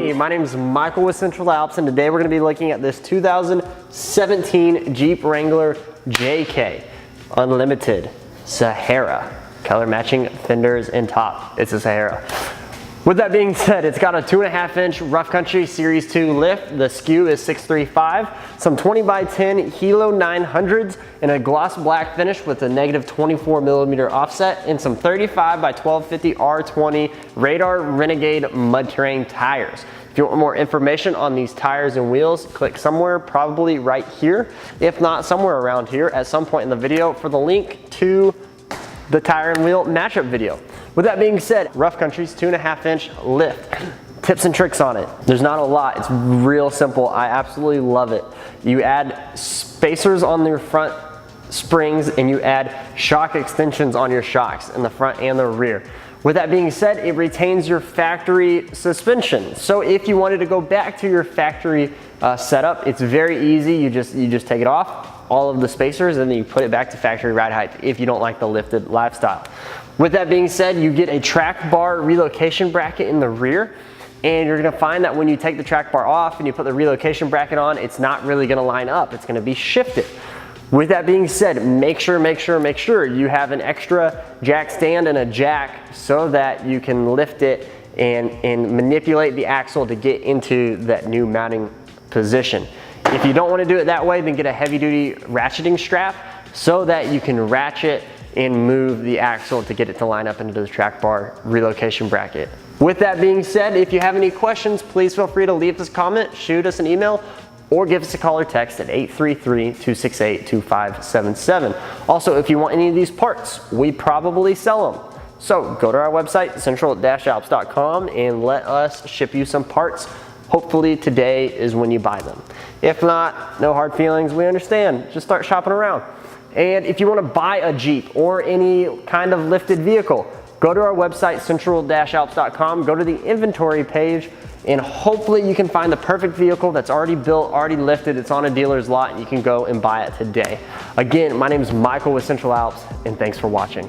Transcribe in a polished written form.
Hey, my name is Michael with Central Alps, and today we're going to be looking at this 2017 Jeep Wrangler JK Unlimited Sahara. Color matching fenders and top. It's a Sahara. With that being said, it's got a 2.5-inch Rough Country Series 2 lift. The skew is 635, some 20x10 Helo 900s, and a gloss black finish with a negative 24mm offset, and some 35x1250 R20 Radar Renegade mud terrain tires. If you want more information on these tires and wheels, click somewhere, probably right here, if not somewhere around here at some point in the video for the link to the tire and wheel matchup video. With that being said, Rough Country's 2.5-inch lift. Tips and tricks on it. There's not a lot, it's real simple. I absolutely love it. You add spacers on your front springs and you add shock extensions on your shocks in the front and the rear. With that being said, it retains your factory suspension. So if you wanted to go back to your factory setup, it's very easy. You just take it off, all of the spacers, and then you put it back to factory ride height if you don't like the lifted lifestyle. With that being said, you get a track bar relocation bracket in the rear, and you're gonna find that when you take the track bar off and you put the relocation bracket on, it's not really gonna line up, it's gonna be shifted. With that being said, make sure you have an extra jack stand and a jack so that you can lift it and manipulate the axle to get into that new mounting position. If you don't want to do it that way, then get a heavy duty ratcheting strap so that you can ratchet and move the axle to get it to line up into the track bar relocation bracket. With that being said, if you have any questions, please feel free to leave us a comment, shoot us an email, or give us a call or text at 833-268-2577. Also, if you want any of these parts, we probably sell them. So go to our website, central-alps.com, and let us ship you some parts. Hopefully today is when you buy them. If not, no hard feelings, we understand. Just start shopping around. And if you want to buy a Jeep or any kind of lifted vehicle, go to our website, central-alps.com, go to the inventory page, and hopefully you can find the perfect vehicle that's already built, already lifted, it's on a dealer's lot, and you can go and buy it today. Again, my name is Michael with Central Alps, and thanks for watching.